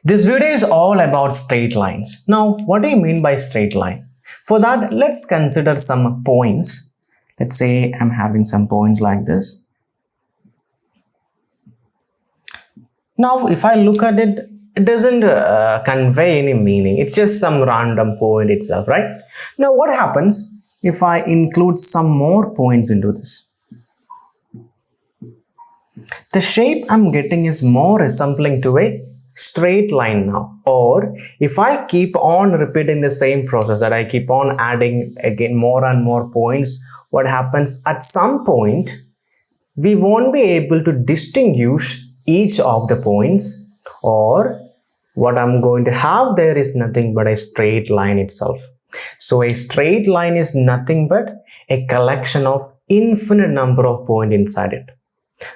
This video is all about straight lines. Now, what do you mean by straight line? For that, let's consider some points. Let's say I'm having some points like this. Now, if I look at it, it doesn't convey any meaning. It's just some random point itself, right? Now, what happens if I include some more points into this? The shape I'm getting is more resembling to a straight line now. Or if I keep on repeating the same process, that I keep on adding again more and more points, what happens at some point, we won't be able to distinguish each of the points, or what I'm going to have there is nothing but a straight line itself. So a straight line is nothing but a collection of infinite number of points inside it.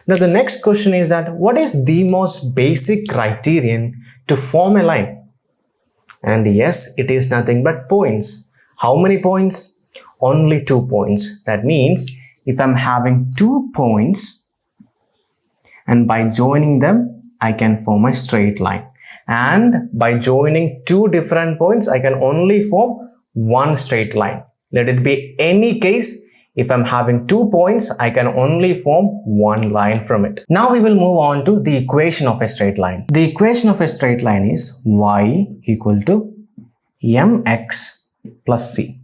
Now the next question is that what is the most basic criterion to form a line? And yes, it is nothing but points. How many points? Only 2 points. That means if I'm having 2 points and by joining them, I can form a straight line. And by joining 2 different points, I can only form one straight line. Let it be any case. If I'm having 2 points, I can only form one line from it. Now we will move on to the equation of a straight line. The equation of a straight line is y equal to mx plus c.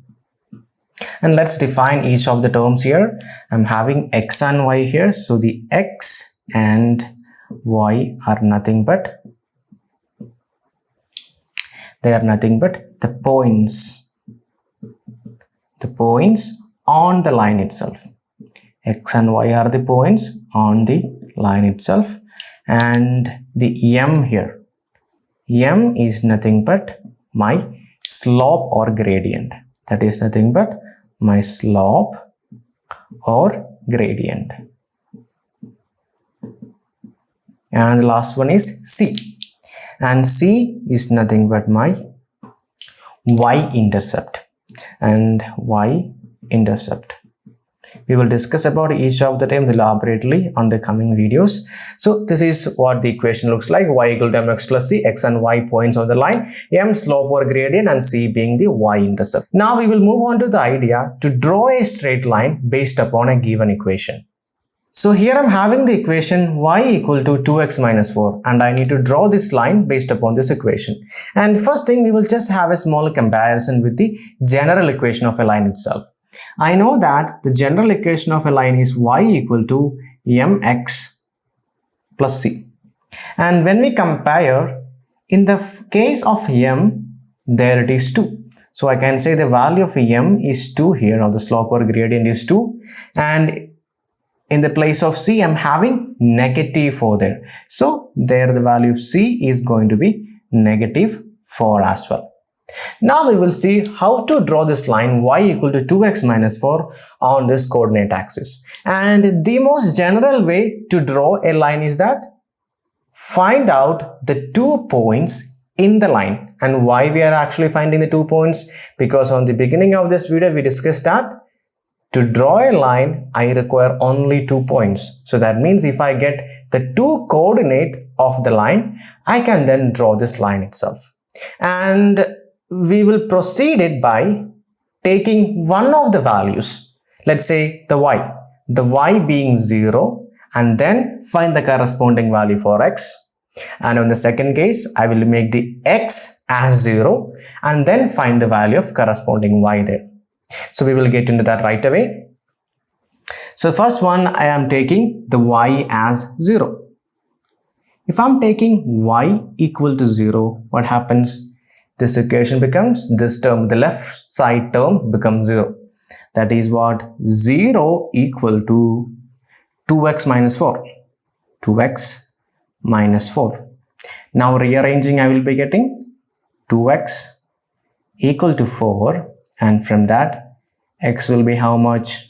And let's define each of the terms here. I'm having x and y here. So the x and y are nothing but the points on the line itself. X and y are the points on the line itself, and the m here, m is nothing but my slope or gradient. That is nothing but my slope or gradient. And the last one is c, and c is nothing but my y-intercept and y-intercept. We will discuss about each of the terms elaborately on the coming videos. So this is what the equation looks like. Y equal to mx plus c, x and y points on the line, m slope or gradient, and c being the y-intercept. Now we will move on to the idea to draw a straight line based upon a given equation. So here I'm having the equation y equal to 2x minus 4, and I need to draw this line based upon this equation. And first thing, we will just have a small comparison with the general equation of a line itself. I know that the general equation of a line is y equal to mx plus c. And when we compare, in the case of m, there it is 2. So I can say the value of m is 2 here, or the slope or gradient is 2. And in the place of c, I'm having negative 4 there. So there the value of c is going to be negative 4 as well. Now we will see how to draw this line y equal to 2x minus 4 on this coordinate axis. And the most general way to draw a line is that find out the 2 points in the line. And why we are actually finding the 2 points? Because on the beginning of this video, we discussed that to draw a line, I require only 2 points. So that means if I get the 2 coordinate of the line, I can then draw this line itself. And we will proceed it by taking one of the values. Let's say the y being 0, and then find the corresponding value for x. And in the second case, I will make the x as 0 and then find the value of corresponding y there. So we will get into that right away. So first one, I am taking the y as 0. If I'm taking y equal to 0, what happens? This equation becomes, this term, the left side term becomes 0. That is what? 0 equal to 2x minus 4. 2x minus 4. Now rearranging, I will be getting 2x equal to 4. And from that, x will be how much?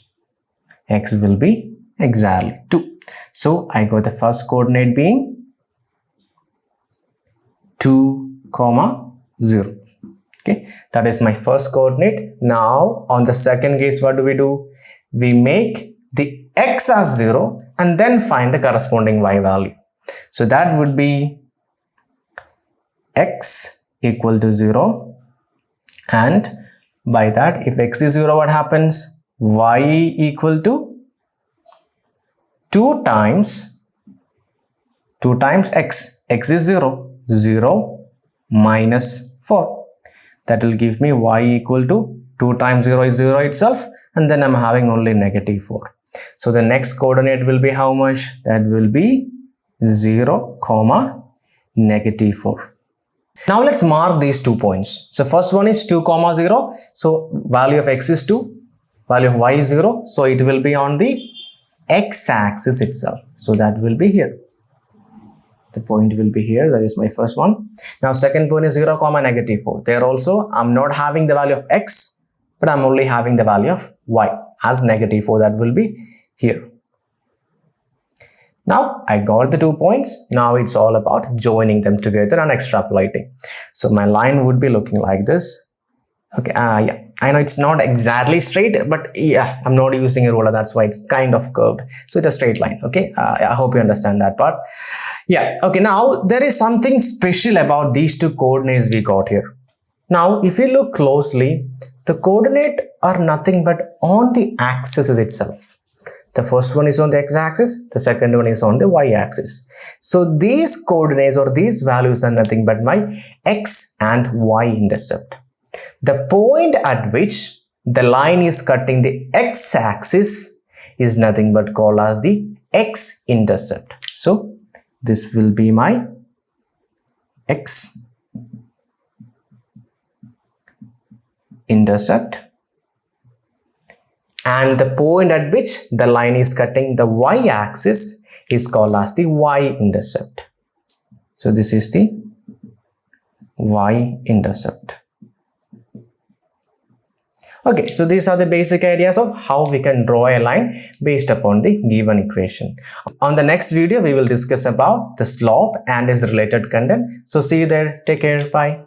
X will be exactly 2. So I got the first coordinate being 2, 0. Okay, that is my first coordinate. Now on the second case, what do? We make the x as 0 and then find the corresponding y value. So that would be x equal to 0, and by that, if x is 0, what happens? Y equal to 2 times x. X is 0. 0 minus 4. That will give me y equal to 2 times 0 is 0 itself, and then I'm having only negative 4. So the next coordinate will be how much? That will be 0, negative 4. Now let's mark these 2 points. So first one is 2, 0. So value of x is 2, value of y is 0. So it will be on the x-axis itself. So that will be here. The point will be here. That is my first one. Now second point is 0, negative 4. There also I'm not having the value of x, but I'm only having the value of y as negative 4. That will be here. Now I got the 2 points. Now it's all about joining them together and extrapolating. So my line would be looking like this. Okay, yeah, I know it's not exactly straight, but yeah, I'm not using a ruler. That's why it's kind of curved. So it's a straight line. Okay, I hope you understand that part. Yeah, okay, now there is something special about these 2 coordinates we got here. Now, if you look closely, the coordinate are nothing but on the axis itself. The first one is on the x-axis, the second one is on the y-axis. So these coordinates or these values are nothing but my x and y-intercept. The point at which the line is cutting the x-axis is nothing but called as the x-intercept. So this will be my x-intercept. And the point at which the line is cutting the y-axis is called as the y-intercept. So this is the y-intercept. Okay, so these are the basic ideas of how we can draw a line based upon the given equation. On the next video, we will discuss about the slope and its related content. So see you there. Take care. Bye.